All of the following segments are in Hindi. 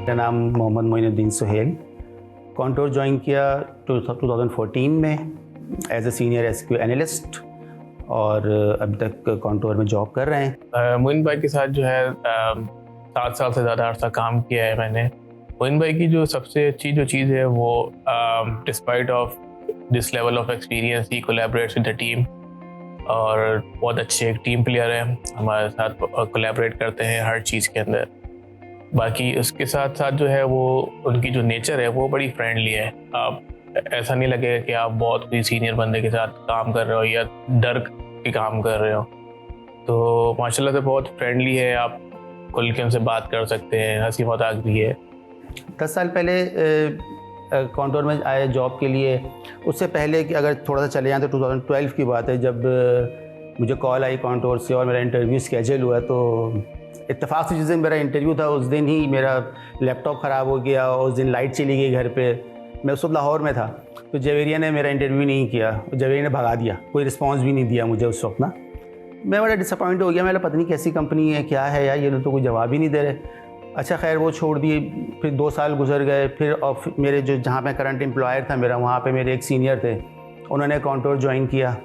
मेरा नाम मोहम्मद मोइनुद्दीन सुहेल। कॉन्टोर ज्वाइन किया 2014 में as a senior SQ analyst और अभी तक कॉन्टोर में जॉब कर रहे हैं। मोइन भाई के साथ जो है 7 साल से ज़्यादा अर्सा काम किया है मैंने। मोइन भाई की जो सबसे अच्छी जो चीज़ है वो despite of this level of experience ही कोलैबोरेट्स विद द टीम और बहुत अच्छे एक टीम प्लेयर हैं, हमारे साथ कोलैबोरेट करते हैं हर चीज़ के अंदर। बाकी उसके साथ साथ जो है वो उनकी जो नेचर है वो बड़ी फ्रेंडली है। आप ऐसा नहीं लगेगा कि आप बहुत कोई सीनियर बंदे के साथ काम कर रहे हो या डर के काम कर रहे हो। तो माशाल्लाह से बहुत फ्रेंडली है, आप खुल के उनसे बात कर सकते हैं, हंसी मजाक भी है। 10 साल पहले कॉन्टोर में आए जॉब के लिए। उससे पहले कि अगर थोड़ा सा चले जाएँ तो 2012 की बात है, जब मुझे कॉल आई कॉन्टोर से और मेरा इंटरव्यू स्केड्यूल हुआ। तो इत्तेफाक से जिस दिन मेरा इंटरव्यू था उस दिन ही मेरा लैपटॉप ख़राब हो गया और उस दिन लाइट चली गई घर पे। मैं उस वक्त लाहौर में था, तो जवेरिया ने मेरा इंटरव्यू नहीं किया, जवेरिया ने भगा दिया, कोई रिस्पांस भी नहीं दिया मुझे उस वक्त ना। मैं बड़ा डिसअपॉइंट हो गया, मैंने पता नहीं कैसी कंपनी है, क्या है यार, ये तो कोई जवाब ही नहीं दे रहे। अच्छा खैर वो छोड़ दिए। फिर 2 साल गुजर गए। फिर और मेरे जो जहाँ पे करंट एम्प्लॉयर था मेरा, वहाँ पे मेरे एक सीनियर थे, उन्होंने कॉन्टोर ज्वाइन किया।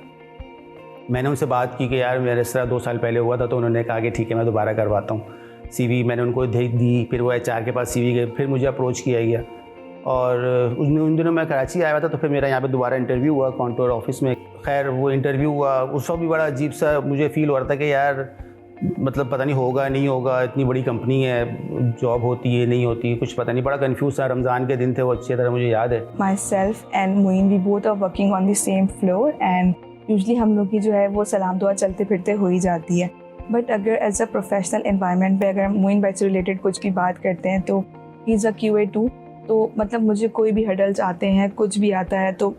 मैंने उनसे बात की कि यार मेरे इस तरह 2 साल पहले हुआ था, तो उन्होंने कहा कि ठीक है मैं दोबारा करवाता हूँ। CV मैंने उनको दे दी। फिर वो HR के पास CV गए, फिर मुझे अप्रोच किया गया और उन दिनों मैं कराची आया हुआ था। तो फिर मेरा यहाँ पे दोबारा इंटरव्यू हुआ कॉन्टोर ऑफिस में। खैर वो इंटरव्यू हुआ, उस वक्त भी बड़ा अजीब सा मुझे फील हो रहा था कि यार मतलब पता नहीं होगा नहीं होगा, इतनी बड़ी कंपनी है, जॉब होती है नहीं होती, कुछ पता नहीं, बड़ा कंफ्यूज था। रमज़ान के दिन थे वो, अच्छी तरह मुझे याद है। Myself and Moin, we both are working on the same floor and usually हम लोग की जो है वो सलाम दुआ चलते फिरते हो ही जाती है। बट अगर एज अ प्रोफेशनल एनवायरनमेंट पे अगर मोइन भाई से रिलेटेड कुछ की बात करते हैं तो ही इज़ अ QA2। तो मतलब मुझे कोई भी हडल्स आते हैं, कुछ भी आता है तो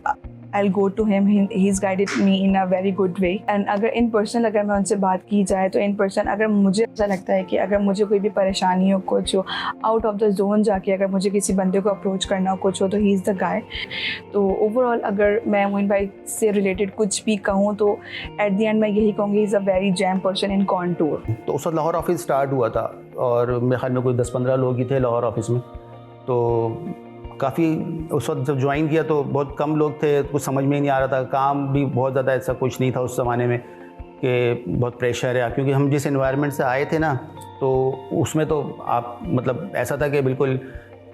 I'll go to him. He's guided me in a very good way. And अगर इन पर्सन अगर मैं उनसे बात की जाए तो इन पर्सन अगर मुझे ऐसा लगता है कि अगर मुझे कोई भी परेशानी हो, कुछ हो, आउट ऑफ द जोन जाके अगर मुझे किसी बंदे को अप्रोच करना हो, कुछ हो, तो ही इज़ द गाय। तो ओवरऑल अगर मैं मोइन भाई से रिलेटेड कुछ भी कहूँ तो एट द एंड मैं यही कहूँगी, is a very jam person in contour. तो उस वक्त लाहौर ऑफिस स्टार्ट हुआ था और मेरे ख्याल में कोई 10-15 लोग ही थे लाहौर ऑफिस में। तो काफ़ी उस वक्त जब ज्वाइन किया तो बहुत कम लोग थे, कुछ समझ में ही नहीं आ रहा था। काम भी बहुत ज़्यादा ऐसा कुछ नहीं था उस ज़माने में कि बहुत प्रेशर है, क्योंकि हम जिस एनवायरनमेंट से आए थे ना, तो उसमें तो आप मतलब ऐसा था कि बिल्कुल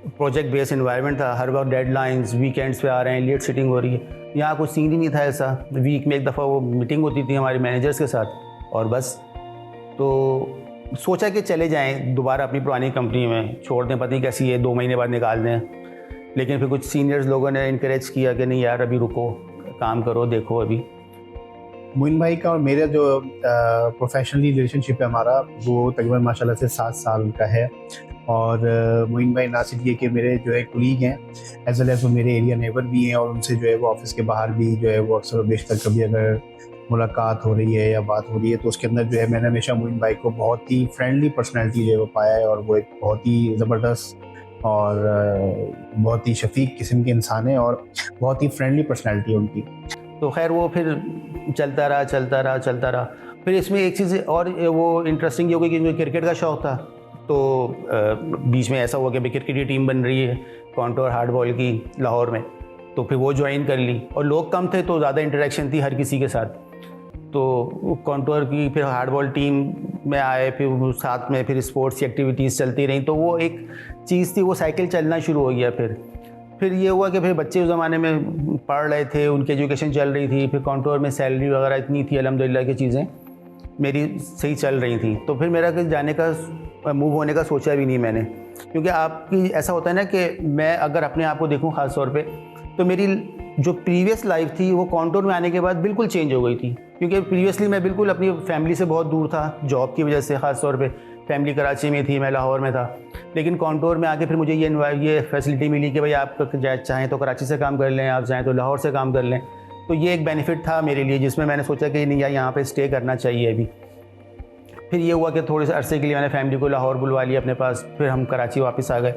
प्रोजेक्ट बेस्ड एनवायरनमेंट था। हर वक्त डेडलाइंस, वीकेंड्स पे आ रहे हैं, लेट सिटिंग हो रही है। यहाँ कुछ सीन ही नहीं था ऐसा। वीक में एक दफ़ा वो मीटिंग होती थी हमारे मैनेजर्स के साथ और बस। तो सोचा कि चले जाएँ दोबारा अपनी पुरानी कंपनी में, छोड़ दें, पता नहीं कैसी है, 2 महीने बाद निकाल दें। लेकिन फिर कुछ सीनियर्स लोगों ने इनकरेज किया कि नहीं यार अभी रुको, काम करो, देखो अभी। मोइन भाई का और मेरा जो प्रोफेशनली रिलेशनशिप है हमारा, वो तकरीबन माशाल्लाह से 7 साल का है। और मोइन भाई ना सिर्फ ये कि मेरे जो है कुलीग हैं, एज वेल एज वो मेरे एरिया नेबर भी हैं और उनसे जो है वो ऑफिस के बाहर भी जो है वो अक्सर बेशतर कभी अगर मुलाकात हो रही है या बात हो रही है तो उसके अंदर जो है मैंने हमेशा मोइन भाई को बहुत ही फ्रेंडली पर्सनैलिटी जो है वो पाया है। और वो एक बहुत ही ज़बरदस्त और बहुत ही शफीक किस्म के इंसान है और बहुत ही फ्रेंडली पर्सनैलिटी है उनकी। तो खैर वो फिर चलता रहा। फिर इसमें एक चीज़ और वो इंटरेस्टिंग ये हो गई कि मुझे क्रिकेट का शौक़ था। तो बीच में ऐसा हुआ कि क्रिकेट की टीम बन रही है कॉन्टोर हार्ड बॉल की लाहौर में, तो फिर वो ज्वाइन कर ली। और लोग कम थे तो ज़्यादा इंटरेक्शन थी हर किसी के साथ। तो कॉन्टोर की फिर हार्ड बॉल टीम में आए, फिर साथ में फिर स्पोर्ट्स की एक्टिविटीज़ चलती रहीं। तो वो एक चीज़ थी, वो साइकिल चलना शुरू हो गया। फिर ये हुआ कि फिर बच्चे उस ज़माने में पढ़ रहे थे, उनकी एजुकेशन चल रही थी। फिर कॉन्टोर में सैलरी वगैरह इतनी थी, अल्हम्दुलिल्लाह की चीज़ें मेरी सही चल रही थी। तो फिर मेरा जाने का, मूव होने का सोचा भी नहीं मैंने, क्योंकि आपकी ऐसा होता है ना कि मैं अगर अपने आप को देखूँ ख़ास तौर पे, तो मेरी जो प्रीवियस लाइफ थी वो कॉन्टोर में आने के बाद बिल्कुल चेंज हो गई थी। क्योंकि प्रीवियसली मैं बिल्कुल अपनी फैमिली से बहुत दूर था, जॉब की वजह से ख़ास तौर पे। फैमिली कराची में थी, मैं लाहौर में था। लेकिन कॉन्टोर में आके फिर मुझे ये फैसिलिटी मिली कि भाई आप चाहें तो कराची से काम कर लें, आप चाहें तो लाहौर से काम कर लें। तो ये एक बेनिफिट था मेरे लिए, जिसमें मैंने सोचा कि नहीं यार यहाँ पे स्टे करना चाहिए अभी। फिर ये हुआ कि थोड़े से अरसे के लिए मैंने फैमिली को लाहौर बुलवा लिया अपने पास, फिर हम कराची वापस आ गए,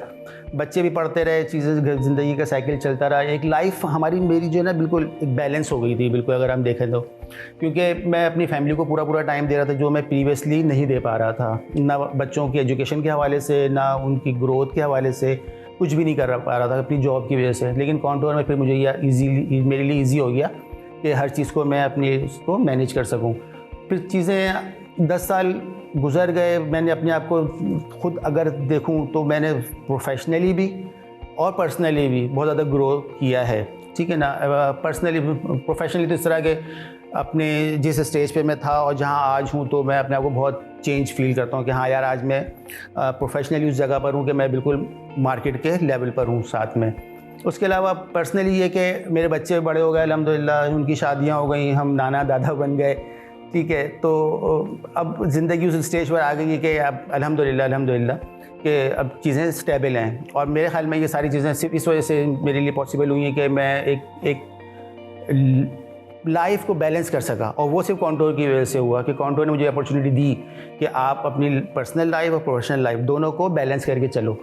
बच्चे भी पढ़ते रहे, चीज़ें, ज़िंदगी का साइकिल चलता रहा। एक लाइफ हमारी मेरी जो है ना बिल्कुल एक बैलेंस हो गई थी बिल्कुल, अगर हम देखें तो, क्योंकि मैं अपनी फैमिली को पूरा टाइम दे रहा था जो मैं प्रीवियसली नहीं दे पा रहा था, ना बच्चों की एजुकेशन के हवाले से, ना उनकी ग्रोथ के हवाले से, कुछ भी नहीं कर पा रहा था अपनी जॉब की वजह से। लेकिन कॉन्टोर में फिर मुझे यह ईजीली मेरे लिए ईजी हो गया कि हर चीज़ को मैं अपनी उसको मैनेज कर सकूं। फिर चीज़ें 10 साल गुजर गए, मैंने अपने आप को खुद अगर देखूं तो मैंने प्रोफेशनली भी और पर्सनली भी बहुत ज़्यादा ग्रो किया है, ठीक है ना। पर्सनली प्रोफेशनली तो इस तरह के अपने जिस स्टेज पे मैं था और जहां आज हूं, तो मैं अपने आप को बहुत चेंज फील करता हूं कि हाँ यार, आज मैं प्रोफेशनली उस जगह पर हूं कि मैं बिल्कुल मार्केट के लेवल पर हूं साथ में। उसके अलावा पर्सनली ये कि मेरे बच्चे बड़े हो गए अल्हम्दुलिल्लाह, उनकी शादियां हो गई, हम नाना दादा बन गए, ठीक है। तो अब ज़िंदगी उस स्टेज पर आ गई है कि अब अल्हम्दुलिल्लाह कि अब चीज़ें स्टेबल हैं। और मेरे ख्याल में ये सारी चीज़ें सिर्फ इस वजह से मेरे लिए पॉसिबल हुई हैं कि मैं एक लाइफ को बैलेंस कर सका, और वो सिर्फ कॉन्टोर की वजह से हुआ कि कॉन्टोर ने मुझे अपॉर्चुनिटी दी कि आप अपनी पर्सनल लाइफ और प्रोफेशनल लाइफ दोनों को बैलेंस करके चलो।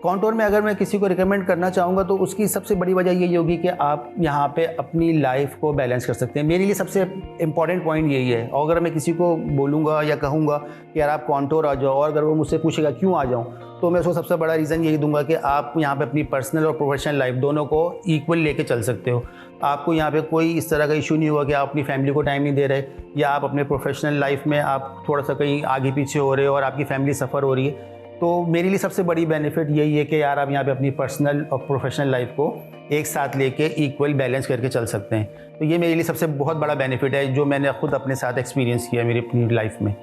कॉन्टोर में अगर मैं किसी को रिकमेंड करना चाहूँगा तो उसकी सबसे बड़ी वजह यही होगी कि आप यहाँ पे अपनी लाइफ को बैलेंस कर सकते हैं। मेरे लिए सबसे इम्पॉर्टेंट पॉइंट यही है। और अगर मैं किसी को बोलूँगा या कहूँगा कि यार आप कॉन्टोर आ जाओ, और अगर वो मुझसे पूछेगा क्यों आ जाऊँ, तो मैं उसको सबसे बड़ा रीज़न यही दूंगा कि आप यहाँ पे अपनी पर्सनल और प्रोफेशनल लाइफ दोनों को इक्वल लेके चल सकते हो। आपको यहाँ पे कोई इस तरह का इशू नहीं होगा कि आप अपनी फैमिली को टाइम नहीं दे रहे, या आप अपने प्रोफेशनल लाइफ में आप थोड़ा सा कहीं आगे पीछे हो रहे हो और आपकी फैमिली सफ़र हो रही है। तो मेरे लिए सबसे बड़ी बेनिफिट यही है कि यार आप यहाँ पे अपनी पर्सनल और प्रोफेशनल लाइफ को एक साथ लेके इक्वल बैलेंस करके चल सकते हैं। तो ये मेरे लिए सबसे बहुत बड़ा बेनिफिट है जो मैंने खुद अपने साथ एक्सपीरियंस किया मेरी अपनी लाइफ में।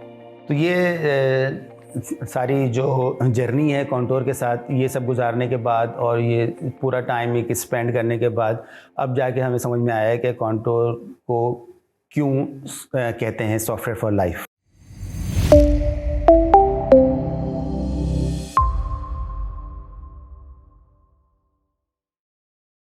तो ये सारी जो जर्नी है कॉन्टोर के साथ, ये सब गुजारने के बाद और ये पूरा टाइम एक स्पेंड करने के बाद अब जाके हमें समझ में आया है कि कॉन्टोर को क्यों कहते हैं सॉफ्टवेयर फॉर लाइफ।